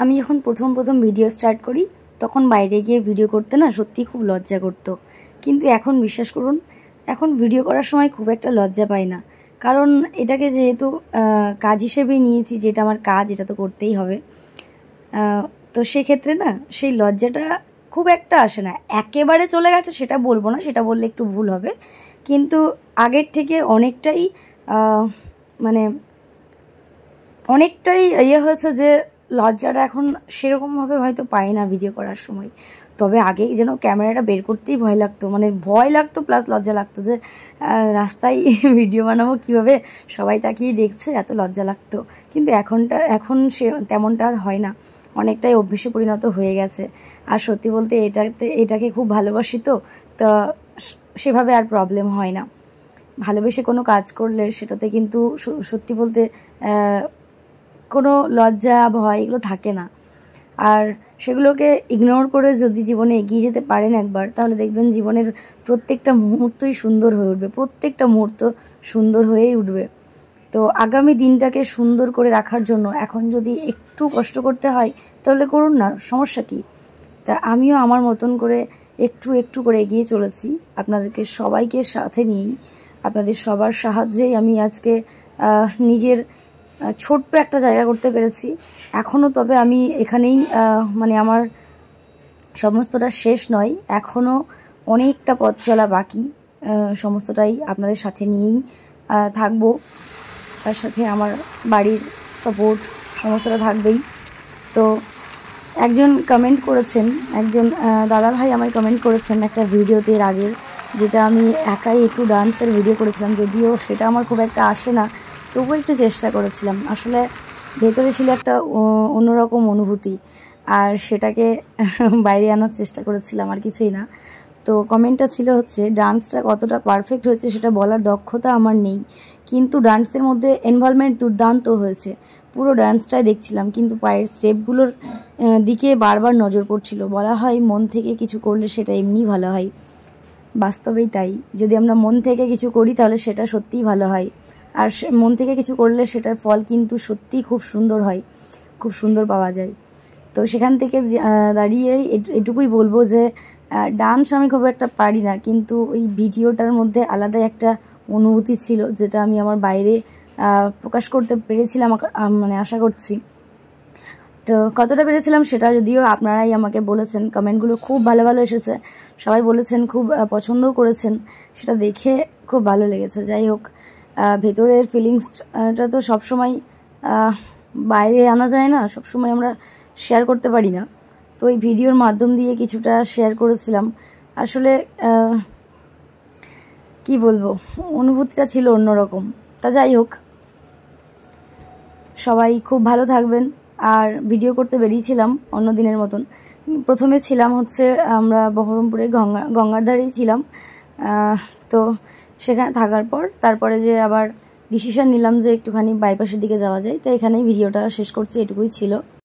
আমি যখন প্রথম ভিডিও স্টার্ট করি তখন বাইরে গিয়ে ভিডিও করতে না সত্যি খুব লজ্জা করতো, কিন্তু এখন বিশ্বাস করুন এখন ভিডিও করার সময় খুব একটা লজ্জা পাই না। কারণ এটাকে যেহেতু কাজ হিসেবেই নিয়েছি, যেটা আমার কাজ, এটা তো করতেই হবে। তো সেক্ষেত্রে না সেই লজ্জাটা খুব একটা আসে না। একেবারে চলে গেছে সেটা বলবো না, সেটা বললে একটু ভুল হবে, কিন্তু আগের থেকে অনেকটাই মানে অনেকটাই ইয়ে হয়েছে যে লজ্জাটা এখন সেরকমভাবে হয়তো পাই না ভিডিও করার সময়। তবে আগে যেন ক্যামেরাটা বের করতেই ভয় লাগতো, মানে ভয় লাগতো প্লাস লজ্জা লাগতো যে রাস্তায় ভিডিও বানাবো কীভাবে, সবাই তাকিয়ে দেখছে, এত লজ্জা লাগতো। কিন্তু এখন সে তেমনটা আর হয় না, অনেকটাই অভ্যেসে পরিণত হয়ে গেছে। আর সত্যি বলতে এটাকে খুব ভালোবাসি, তো সেভাবে আর প্রবলেম হয় না। ভালোবেসে কোনো কাজ করলে সেটাতে কিন্তু সত্যি বলতে কোনো লজ্জা ভয় এগুলো থাকে না। আর সেগুলোকে ইগনোর করে যদি জীবনে এগিয়ে যেতে পারেন একবার, তাহলে দেখবেন জীবনের প্রত্যেকটা মুহূর্তই সুন্দর হয়ে উঠবে, প্রত্যেকটা মুহূর্ত সুন্দর হয়েই উঠবে। তো আগামী দিনটাকে সুন্দর করে রাখার জন্য এখন যদি একটু কষ্ট করতে হয় তাহলে করুন না, সমস্যা কী। তা আমিও আমার মতন করে একটু করে এগিয়ে চলেছি, আপনাদেরকে সবাইকে সাথে নিয়েই, আপনাদের সবার সাহায্যেই আমি আজকে নিজের ছোট্ট একটা জায়গা করতে পেরেছি। এখনও তবে আমি এখানেই মানে আমার সমস্তটা শেষ নয়, এখনও অনেকটা পথ চলা বাকি। সমস্তটাই আপনাদের সাথে নিয়েই থাকবো, তার সাথে আমার বাড়ির সাপোর্ট সমস্তটা থাকবেই। তো একজন কমেন্ট করেছেন, একজন দাদা ভাই আমায় কমেন্ট করেছেন একটা ভিডিওতে এর আগের, যেটা আমি একাই একটু ডান্সের ভিডিও করেছিলাম, যদিও সেটা আমার খুব একটা আসে না, তবুও একটু চেষ্টা করেছিলাম। আসলে ভেতরে ছিল একটা অন্যরকম অনুভূতি, আর সেটাকে বাইরে আনার চেষ্টা করেছিলাম, আর কিছুই না। তো কমেন্টটা ছিল হচ্ছে, ডান্সটা কতটা পারফেক্ট হয়েছে সেটা বলার দক্ষতা আমার নেই, কিন্তু ডান্সের মধ্যে ইনভলভমেন্ট দুর্দান্ত হয়েছে। পুরো ডান্সটাই দেখছিলাম, কিন্তু পায়ের স্টেপগুলোর দিকে বারবার নজর পড়ছিল। বলা হয় মন থেকে কিছু করলে সেটা এমনিই ভালো হয়, বাস্তবেই তাই। যদি আমরা মন থেকে কিছু করি তাহলে সেটা সত্যিই ভালো হয়, আর মন থেকে কিছু করলে সেটার ফল কিন্তু সত্যিই খুব সুন্দর হয়, খুব সুন্দর পাওয়া যায়। তো সেখান থেকে দাঁড়িয়ে এটুকুই বলবো যে ডান্স আমি খুব একটা পারি না, কিন্তু ওই ভিডিওটার মধ্যে আলাদা একটা অনুভূতি ছিল, যেটা আমি আমার বাইরে প্রকাশ করতে পেরেছিলাম, মানে আশা করছি। তো কতটা পেরেছিলাম সেটা যদিও আপনারাই আমাকে বলেছেন, কমেন্টগুলো খুব ভালো এসেছে, সবাই বলেছেন, খুব পছন্দও করেছেন, সেটা দেখে খুব ভালো লেগেছে। যাই হোক, ভেতরের ফিলিংসটা তো সবসময় বাইরে আনা যায় না, সবসময় আমরা শেয়ার করতে পারি না। তো এই ভিডিওর মাধ্যম দিয়ে কিছুটা শেয়ার করেছিলাম। আসলে কি বলবো, অনুভূতিটা ছিল অন্যরকম। তা যাই হোক, সবাই খুব ভালো থাকবেন। আর ভিডিও করতে বেরিয়েছিলাম অন্য দিনের মতন। প্রথমে ছিলাম হচ্ছে আমরা বহরমপুরে গঙ্গার ধারেই ছিলাম। তো সেখানে থাকার পর তারপরে যে আবার ডিসিশন নিলাম যে একটুখানি বাইপাসের দিকে যাওয়া যায়, তো এখানেই ভিডিওটা শেষ করছি, এটুকুই ছিল।